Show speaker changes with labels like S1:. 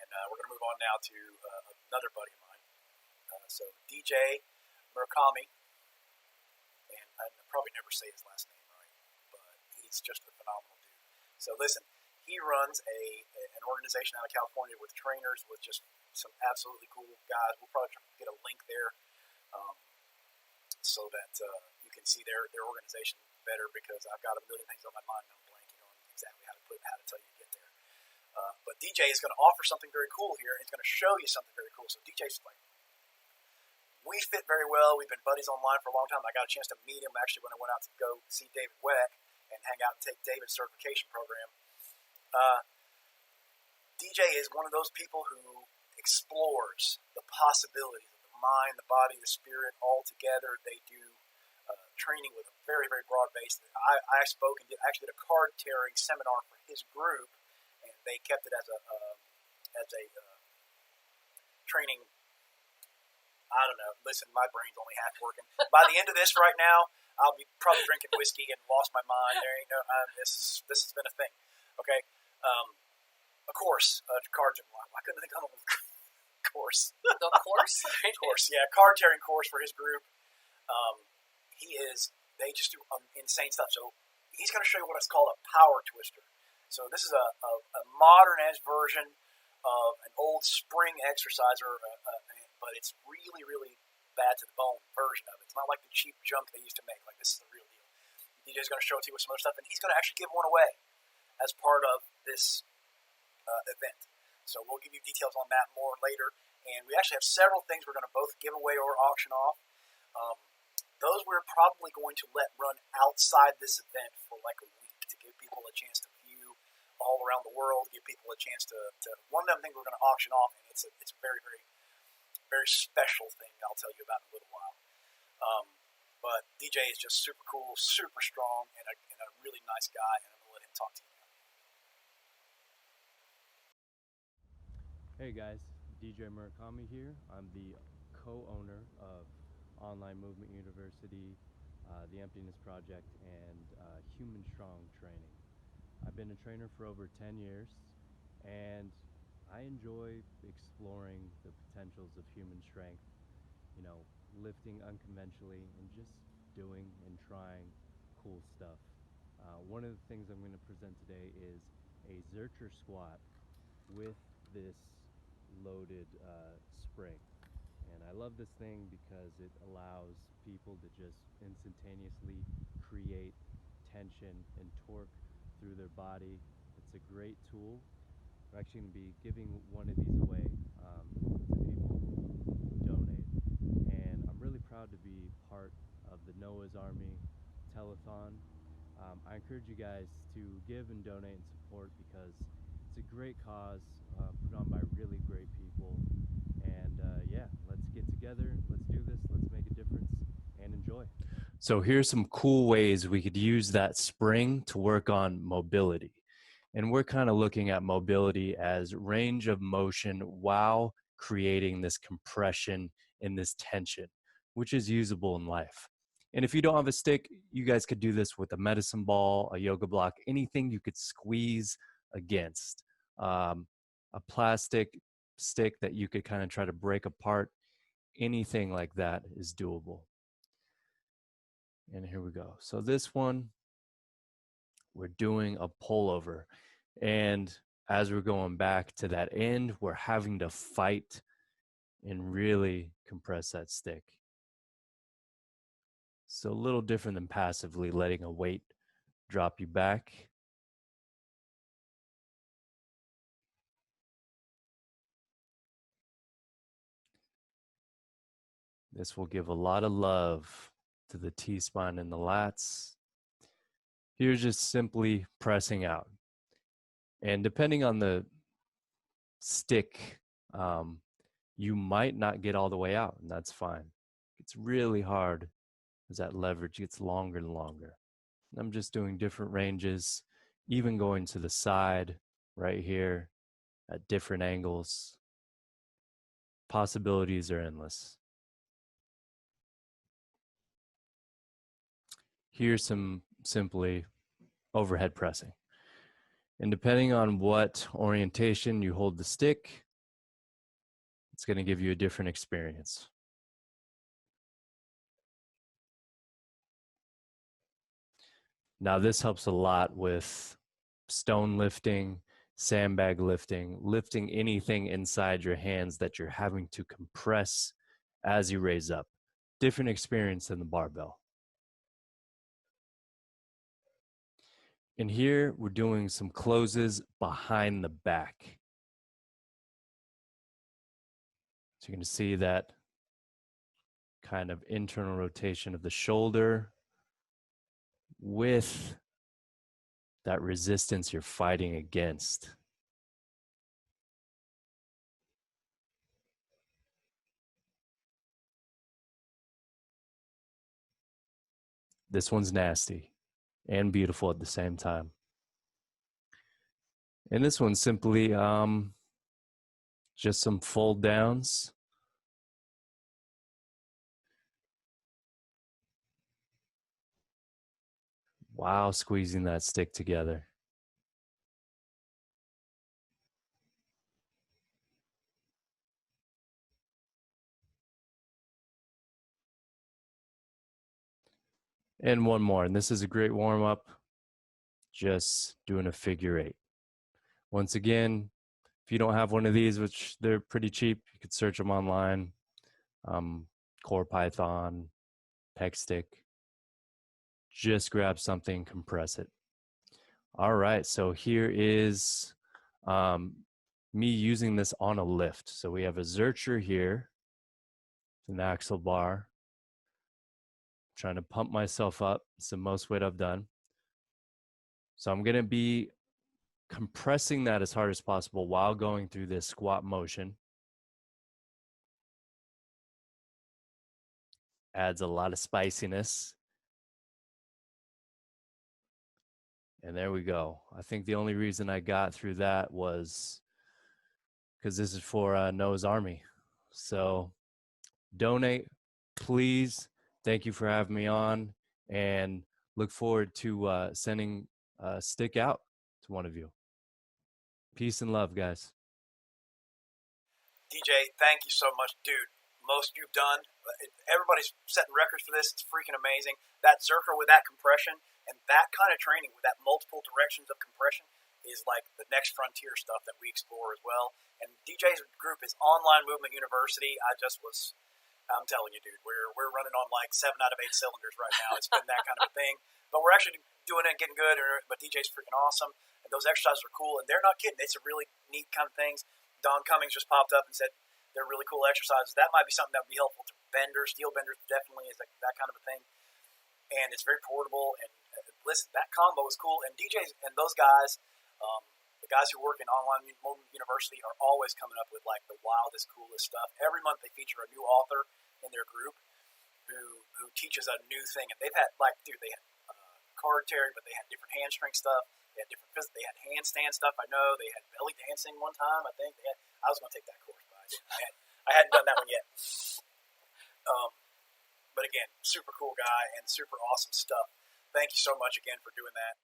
S1: And we're going to move on now to another buddy of mine. So DJ Murakami, and I probably never say his last name right, but he's just a phenomenal dude. So listen, he runs an organization out of California with trainers, with just some absolutely cool guys. We'll probably get a link there so that you can see their organization better, because I've got a million things on my mind and I'm blanking on exactly how to tell you to get there. But DJ is going to offer something very cool here. He's going to show you something very cool. So DJ's like, we fit very well. We've been buddies online for a long time. I got a chance to meet him actually when I went out to go see David Weck and hang out and take David's certification program. DJ is one of those people who explores the possibilities of the mind, the body, the spirit all together. They do training with a very, very broad base. I spoke and actually did a card tearing seminar for his group, and they kept it as a training. I don't know. Listen, my brain's only half working. By the end of this right now, I'll be probably drinking whiskey and lost my mind. There ain't no. This has been a thing. Okay. A course. Cards. I couldn't think of a course.
S2: The course.
S1: Course. Yeah, card tearing course for his group. They just do insane stuff. So he's going to show you what it's called a power twister. So this is a modern-edge version of an old spring exerciser, but it's really, really bad to the bone version of it. It's not like the cheap junk they used to make. Like, this is the real deal. DJ's going to show it to you with some other stuff, and he's going to actually give one away as part of this event. So we'll give you details on that more later. And we actually have several things we're going to both give away or auction off. Those we're probably going to let run outside this event for like a week to give people a chance to view all around the world, give people a chance to one of them things we're going to auction off, and it's a very, very, very special thing I'll tell you about in a little while. But DJ is just super cool, super strong, and a really nice guy, and I'm going to let him talk to you now.
S3: Hey guys, DJ Murakami here. I'm the co-owner of Online Movement University, the Emptiness Project, and Human Strong Training. I've been a trainer for over 10 years, and I enjoy exploring the potentials of human strength, you know, lifting unconventionally and just doing and trying cool stuff. One of the things I'm going to present today is a Zercher Squat with this loaded spring. And I love this thing because it allows people to just instantaneously create tension and torque through their body. It's a great tool. We're actually going to be giving one of these away to people who donate. And I'm really proud to be part of the Noah's Army Telethon. I encourage you guys to give and donate and support, because it's a great cause put on by really great people. And yeah, let's get together, let's do this, let's make a difference, and enjoy. So here's some cool ways we could use that spring to work on mobility. And we're kind of looking at mobility as range of motion while creating this compression and this tension, which is usable in life. And if you don't have a stick, you guys could do this with a medicine ball, a yoga block, anything you could squeeze against. A plastic stick that you could kind of try to break apart, anything like that is doable. And here we go. So this one, we're doing a pullover. And as we're going back to that end, we're having to fight and really compress that stick. So a little different than passively letting a weight drop you back. This will give a lot of love to the T-spine and the lats. Here's just simply pressing out. And depending on the stick, you might not get all the way out, and that's fine. It's really hard as that leverage gets longer and longer. I'm just doing different ranges, even going to the side right here at different angles. Possibilities are endless. Here's some simply overhead pressing. And depending on what orientation you hold the stick, It's going to give you a different experience. Now, this helps a lot with stone lifting, sandbag lifting, lifting anything inside your hands that you're having to compress as you raise up. Different experience than the barbell. And here we're doing some closes behind the back. So you're going to see that kind of internal rotation of the shoulder with that resistance you're fighting against. This one's nasty and beautiful at the same time. And this one's simply just some fold downs. Wow, squeezing that stick together. And one more, and this is a great warm-up, just doing a figure 8. Once again, if you don't have one of these, which they're pretty cheap, you could search them online, Core Python, Peg Stick. Just grab something, compress it. All right, so here is me using this on a lift. So we have a Zercher here, an axle bar. Trying to pump myself up. It's the most weight I've done. So I'm going to be compressing that as hard as possible while going through this squat motion. Adds a lot of spiciness. And there we go. I think the only reason I got through that was because this is for Noah's Army. So donate, please. Thank you for having me on, and look forward to sending a stick out to one of you. Peace and love, guys.
S1: DJ, thank you so much, dude. Most you've done. Everybody's setting records for this. It's freaking amazing. That Zercher with that compression and that kind of training with that multiple directions of compression is like the next frontier stuff that we explore as well. And DJ's group is Online Movement University. I'm telling you, dude, we're running on like 7 out of 8 cylinders right now. It's been that kind of a thing. But we're actually doing it, getting good. But DJ's freaking awesome. And those exercises are cool. And they're not kidding. It's a really neat kind of things. Don Cummings just popped up and said they're really cool exercises. That might be something that would be helpful to benders. Steel benders definitely is like that kind of a thing. And it's very portable. And listen, that combo is cool. And DJs and those guys, the guys who work in Online Movement University are always coming up with like the wildest, coolest stuff. Every month they feature a new author in their group who teaches a new thing. And they've had they had card Terry, but they had different hamstring stuff. They had different physics. They had handstand stuff. I know they had belly dancing one time. I think I was going to take that course, but I hadn't done that one yet. But again, super cool guy and super awesome stuff. Thank you so much again for doing that.